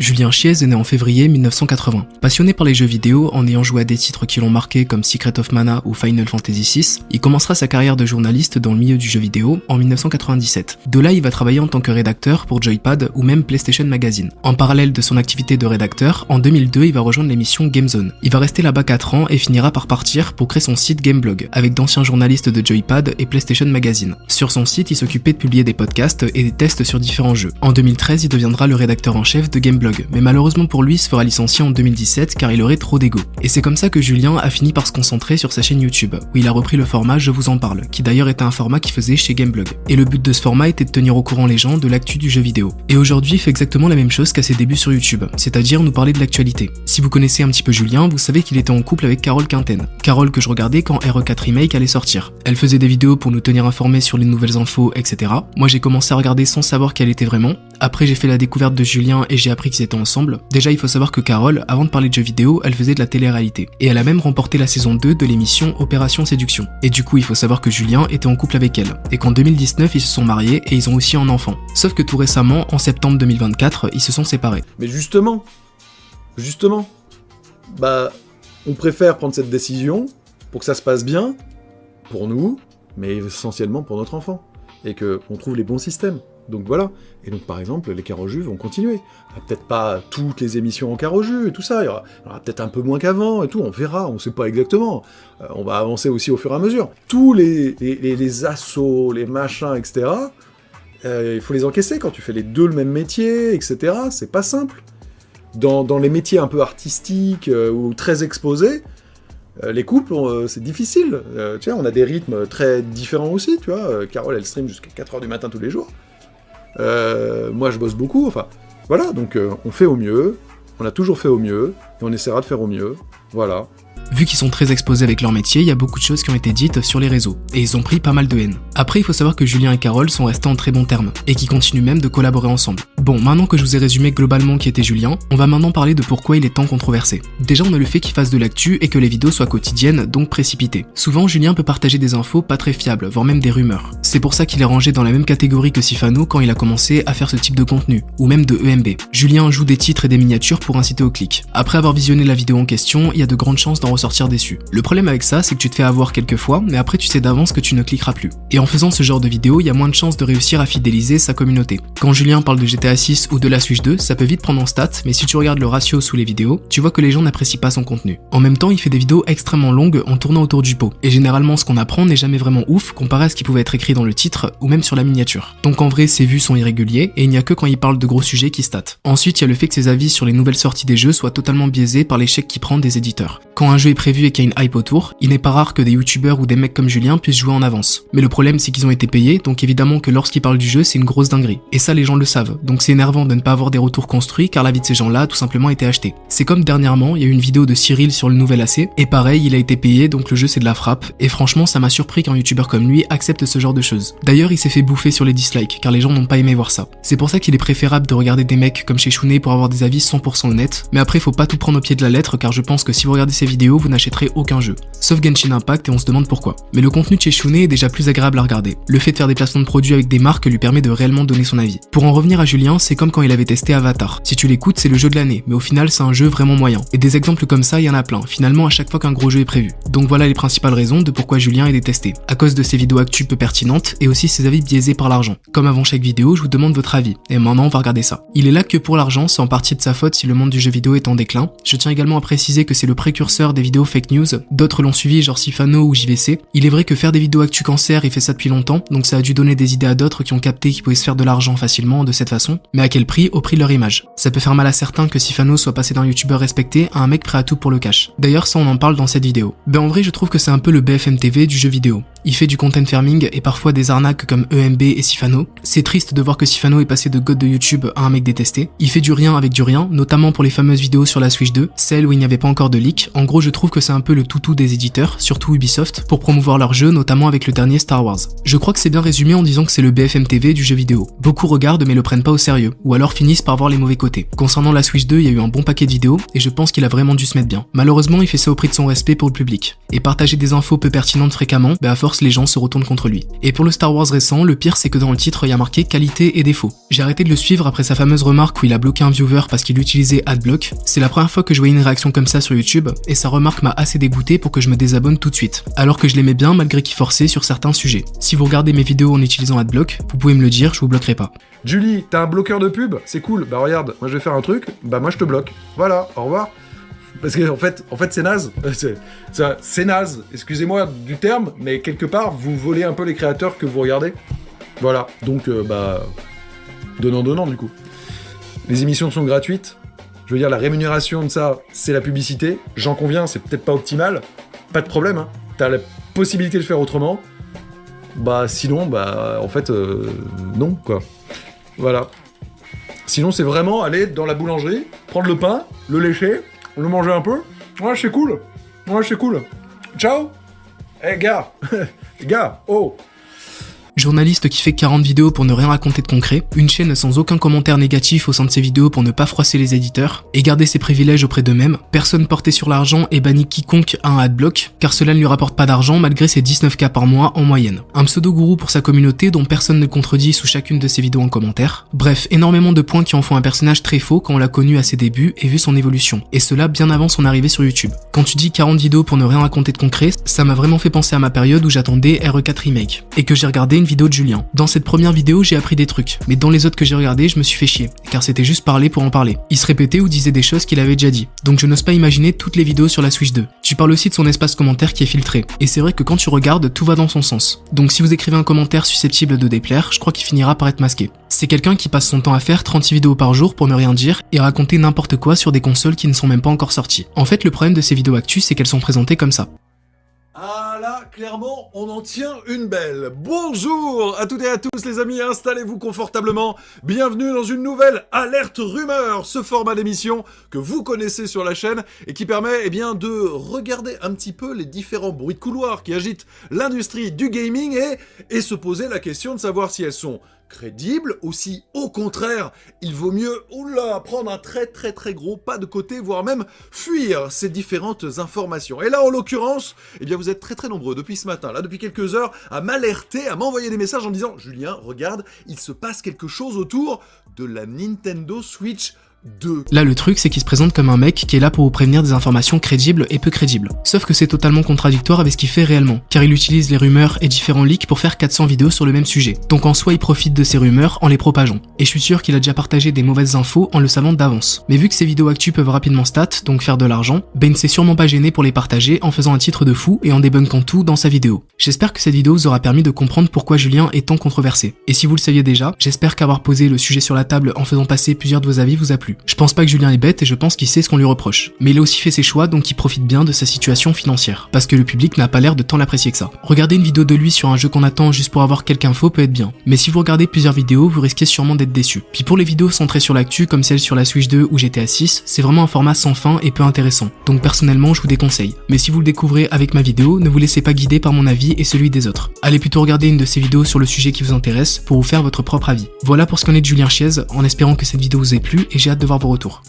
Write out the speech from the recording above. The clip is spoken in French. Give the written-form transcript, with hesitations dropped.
Julien Chiez est né en février 1980. Passionné par les jeux vidéo, en ayant joué à des titres qui l'ont marqué comme Secret of Mana ou Final Fantasy VI, il commencera sa carrière de journaliste dans le milieu du jeu vidéo en 1997. De là, il va travailler en tant que rédacteur pour Joypad ou même PlayStation Magazine. En parallèle de son activité de rédacteur, en 2002, il va rejoindre l'émission GameZone. Il va rester là-bas 4 ans et finira par partir pour créer son site Gameblog, avec d'anciens journalistes de Joypad et PlayStation Magazine. Sur son site, il s'occupait de publier des podcasts et des tests sur différents jeux. En 2013, il deviendra le rédacteur en chef de Gameblog, mais malheureusement pour lui, il se fera licencier en 2017 car il aurait trop d'ego. Et c'est comme ça que Julien a fini par se concentrer sur sa chaîne YouTube, où il a repris le format Je vous en parle, qui d'ailleurs était un format qu'il faisait chez Gameblog. Et le but de ce format était de tenir au courant les gens de l'actu du jeu vidéo. Et aujourd'hui, il fait exactement la même chose qu'à ses débuts sur YouTube, c'est-à-dire nous parler de l'actualité. Si vous connaissez un petit peu Julien, vous savez qu'il était en couple avec Carole Quinten. Carole que je regardais quand RE4 Remake allait sortir. Elle faisait des vidéos pour nous tenir informés sur les nouvelles infos, etc. Moi j'ai commencé à regarder sans savoir qui elle était vraiment. Après j'ai fait la découverte de Julien et j'ai appris qu'ils étaient ensemble. Déjà il faut savoir que Carole, avant de parler de jeux vidéo, elle faisait de la télé-réalité. Et elle a même remporté la saison 2 de l'émission Opération Séduction. Et du coup il faut savoir que Julien était en couple avec elle. Et qu'en 2019 ils se sont mariés et ils ont aussi un enfant. Sauf que tout récemment, en septembre 2024, ils se sont séparés. Mais justement, on préfère prendre cette décision pour que ça se passe bien, pour nous, mais essentiellement pour notre enfant. Et qu'on trouve les bons systèmes. Donc voilà. Et donc par exemple, les Caro Jus vont continuer. Il n'y aura peut-être pas toutes les émissions en Caro Jus et tout ça, il y aura peut-être un peu moins qu'avant et tout, on verra, on ne sait pas exactement. On va avancer aussi au fur et à mesure. Tous les assauts, les machins, etc., il faut les encaisser quand tu fais les deux le même métier, etc., c'est pas simple. Dans les métiers un peu artistiques ou très exposés, les couples, c'est difficile. Tu vois, on a des rythmes très différents aussi, tu vois. Carole, elle stream jusqu'à 4h du matin tous les jours. Moi, je bosse beaucoup, enfin... Voilà, donc on fait au mieux, on a toujours fait au mieux, et on essaiera de faire au mieux, voilà. Vu qu'ils sont très exposés avec leur métier, il y a beaucoup de choses qui ont été dites sur les réseaux, et ils ont pris pas mal de haine. Après, il faut savoir que Julien et Carole sont restés en très bons termes, et qu'ils continuent même de collaborer ensemble. Bon, maintenant que je vous ai résumé globalement qui était Julien, on va maintenant parler de pourquoi il est tant controversé. Déjà, on a le fait qu'il fasse de l'actu et que les vidéos soient quotidiennes, donc précipitées. Souvent, Julien peut partager des infos pas très fiables, voire même des rumeurs. C'est pour ça qu'il est rangé dans la même catégorie que Sifano quand il a commencé à faire ce type de contenu, ou même de EMB. Julien joue des titres et des miniatures pour inciter au clic. Après avoir visionné la vidéo en question, il y a de grandes chances d'en ressortir déçu. Le problème avec ça, c'est que tu te fais avoir quelques fois, mais après tu sais d'avance que tu ne cliqueras plus. Et en faisant ce genre de vidéo, il y a moins de chances de réussir à fidéliser sa communauté. Quand Julien parle de GTA 6 ou de la Switch 2, ça peut vite prendre en stats, mais si tu regardes le ratio sous les vidéos, tu vois que les gens n'apprécient pas son contenu. En même temps, il fait des vidéos extrêmement longues en tournant autour du pot. Et généralement, ce qu'on apprend n'est jamais vraiment ouf comparé à ce qui pouvait être écrit dans le titre ou même sur la miniature. Donc en vrai, ses vues sont irréguliers et il n'y a que quand il parle de gros sujets qui stat. Ensuite, il y a le fait que ses avis sur les nouvelles sorties des jeux soient totalement biaisés par l'échec qu'il prend des éditeurs. Quand un jeu est prévu et qu'il y a une hype autour, il n'est pas rare que des youtubeurs ou des mecs comme Julien puissent jouer en avance. Mais le problème, c'est qu'ils ont été payés, donc évidemment que lorsqu'ils parlent du jeu, c'est une grosse dinguerie. Et ça, les gens le savent. Donc c'est énervant de ne pas avoir des retours construits car la vie de ces gens-là a tout simplement été achetée. C'est comme dernièrement, il y a eu une vidéo de Cyril sur le nouvel AC, et pareil, il a été payé, donc le jeu c'est de la frappe, et franchement, ça m'a surpris qu'un youtubeur comme lui accepte ce genre de choses. D'ailleurs, il s'est fait bouffer sur les dislikes, car les gens n'ont pas aimé voir ça. C'est pour ça qu'il est préférable de regarder des mecs comme chez Shouné pour avoir des avis 100% honnêtes, mais après, faut pas tout prendre au pied de la lettre, car je pense que si vous regardez ces vidéos, vous n'achèterez aucun jeu. Sauf Genshin Impact, et on se demande pourquoi. Mais le contenu de chez Shouné est déjà plus agréable à regarder. Le fait de faire des placements de produits avec des marques lui permet de réellement donner son avis. Pour en revenir à Julien, c'est comme quand il avait testé Avatar. Si tu l'écoutes, c'est le jeu de l'année, mais au final, c'est un jeu vraiment moyen. Et des exemples comme ça, il y en a plein, finalement à chaque fois qu'un gros jeu est prévu. Donc voilà les principales raisons de pourquoi Julien est détesté. À cause de ses vidéos actu peu pertinentes, et aussi ses avis biaisés par l'argent. Comme avant chaque vidéo, je vous demande votre avis. Et maintenant, on va regarder ça. Il est là que pour l'argent, c'est en partie de sa faute si le monde du jeu vidéo est en déclin. Je tiens également à préciser que c'est le précurseur des vidéos fake news. D'autres l'ont suivi, genre Sifano ou JVC. Il est vrai que faire des vidéos actu cancer, il fait ça depuis longtemps, donc ça a dû donner des idées à d'autres qui ont capté qu'ils pouvaient se faire de l'argent facilement de cette façon. Mais à quel prix? Au prix de leur image. Ça peut faire mal à certains que Sifano soit passé d'un youtubeur respecté à un mec prêt à tout pour le cash. D'ailleurs, ça on en parle dans cette vidéo. En vrai, je trouve que c'est un peu le BFM TV du jeu vidéo. Il fait du content farming et parfois des arnaques comme EMB et Sifano. C'est triste de voir que Sifano est passé de god de YouTube à un mec détesté. Il fait du rien avec du rien, notamment pour les fameuses vidéos sur la Switch 2, celle où il n'y avait pas encore de leak. En gros, je trouve que c'est un peu le toutou des éditeurs, surtout Ubisoft, pour promouvoir leurs jeux, notamment avec le dernier Star Wars. Je crois que c'est bien résumé en disant que c'est le BFM TV du jeu vidéo. Beaucoup regardent mais le prennent pas au sérieux, ou alors finissent par voir les mauvais côtés. Concernant la Switch 2, il y a eu un bon paquet de vidéos, et je pense qu'il a vraiment dû se mettre bien. Malheureusement, il fait ça au prix de son respect pour le public. Et partager des infos peu pertinentes fréquemment, à force les gens se retournent contre lui. Et pour le Star Wars récent, le pire c'est que dans le titre il y a marqué qualité et défaut. J'ai arrêté de le suivre après sa fameuse remarque où il a bloqué un viewer parce qu'il utilisait Adblock. C'est la première fois que je voyais une réaction comme ça sur YouTube, et sa remarque m'a assez dégoûté pour que je me désabonne tout de suite. Alors que je l'aimais bien malgré qu'il forçait sur certains sujets. Si vous regardez mes vidéos en utilisant Adblock, vous pouvez me le dire, je vous bloquerai pas. Julie, t'as un bloqueur de pub? C'est cool. Bah regarde, moi je vais faire un truc, bah moi je te bloque. Voilà, au revoir. Parce que en fait c'est naze. C'est naze, excusez-moi du terme, mais quelque part, vous volez un peu les créateurs que vous regardez. Voilà, donc donnant du coup. Les émissions sont gratuites. Je veux dire, la rémunération de ça, c'est la publicité. J'en conviens, c'est peut-être pas optimal. Pas de problème, hein. T'as la possibilité de faire autrement. Sinon, en fait, non, quoi. Voilà. Sinon, c'est vraiment aller dans la boulangerie, prendre le pain, le lécher, le manger un peu. Ouais, c'est cool. Ciao. Eh, gars. Gars, oh. Journaliste qui fait 40 vidéos pour ne rien raconter de concret, une chaîne sans aucun commentaire négatif au sein de ses vidéos pour ne pas froisser les éditeurs, et garder ses privilèges auprès d'eux-mêmes, personne porté sur l'argent et banni quiconque a un adblock, car cela ne lui rapporte pas d'argent malgré ses 19K par mois en moyenne. Un pseudo-gourou pour sa communauté dont personne ne contredit sous chacune de ses vidéos en commentaire. Bref, énormément de points qui en font un personnage très faux quand on l'a connu à ses débuts et vu son évolution, et cela bien avant son arrivée sur YouTube. Quand tu dis 40 vidéos pour ne rien raconter de concret, ça m'a vraiment fait penser à ma période où j'attendais RE4 Remake, et que j'ai regardé une vidéo de Julien. Dans cette première vidéo, j'ai appris des trucs, mais dans les autres que j'ai regardées, je me suis fait chier, car c'était juste parler pour en parler. Il se répétait ou disait des choses qu'il avait déjà dit, donc je n'ose pas imaginer toutes les vidéos sur la Switch 2. Tu parles aussi de son espace commentaire qui est filtré, et c'est vrai que quand tu regardes, tout va dans son sens. Donc si vous écrivez un commentaire susceptible de déplaire, je crois qu'il finira par être masqué. C'est quelqu'un qui passe son temps à faire 36 vidéos par jour pour ne rien dire et raconter n'importe quoi sur des consoles qui ne sont même pas encore sorties. En fait, le problème de ces vidéos actus, c'est qu'elles sont présentées comme ça. Ah là, clairement, on en tient une belle. Bonjour à toutes et à tous les amis, installez-vous confortablement. Bienvenue dans une nouvelle Alerte Rumeur, ce format d'émission que vous connaissez sur la chaîne et qui permet de regarder un petit peu les différents bruits de couloir qui agitent l'industrie du gaming et se poser la question de savoir si elles sont crédibles ou si, au contraire, il vaut mieux prendre un très gros pas de côté, voire même fuir ces différentes informations. Et là, en l'occurrence, vous êtes très nombreux depuis ce matin, là, depuis quelques heures, à m'alerter, à m'envoyer des messages en disant « Julien, regarde, il se passe quelque chose autour de la Nintendo Switch 2. » Là, le truc, c'est qu'il se présente comme un mec qui est là pour vous prévenir des informations crédibles et peu crédibles. Sauf que c'est totalement contradictoire avec ce qu'il fait réellement, car il utilise les rumeurs et différents leaks pour faire 400 vidéos sur le même sujet. Donc en soi, il profite de ces rumeurs en les propageant. Et je suis sûr qu'il a déjà partagé des mauvaises infos en le savant d'avance. Mais vu que ces vidéos actu peuvent rapidement stat, donc faire de l'argent, il ne s'est sûrement pas gêné pour les partager en faisant un titre de fou et en débunkant tout dans sa vidéo. J'espère que cette vidéo vous aura permis de comprendre pourquoi Julien est tant controversé. Et si vous le saviez déjà, j'espère qu'avoir posé le sujet sur la table en faisant passer plusieurs de vos avis vous a plu. Je pense pas que Julien est bête et je pense qu'il sait ce qu'on lui reproche. Mais il a aussi fait ses choix, donc il profite bien de sa situation financière. Parce que le public n'a pas l'air de tant l'apprécier que ça. Regarder une vidéo de lui sur un jeu qu'on attend juste pour avoir quelqu'un faux peut être bien. Mais si vous regardez plusieurs vidéos, vous risquez sûrement d'être déçu. Puis pour les vidéos centrées sur l'actu, comme celle sur la Switch 2 ou GTA 6, c'est vraiment un format sans fin et peu intéressant. Donc personnellement, je vous déconseille. Mais si vous le découvrez avec ma vidéo, ne vous laissez pas guider par mon avis et celui des autres. Allez plutôt regarder une de ces vidéos sur le sujet qui vous intéresse pour vous faire votre propre avis. Voilà pour ce qu'en est de Julien Chiez, en espérant que cette vidéo vous ait plu et j'ai hâte de voir vos retours.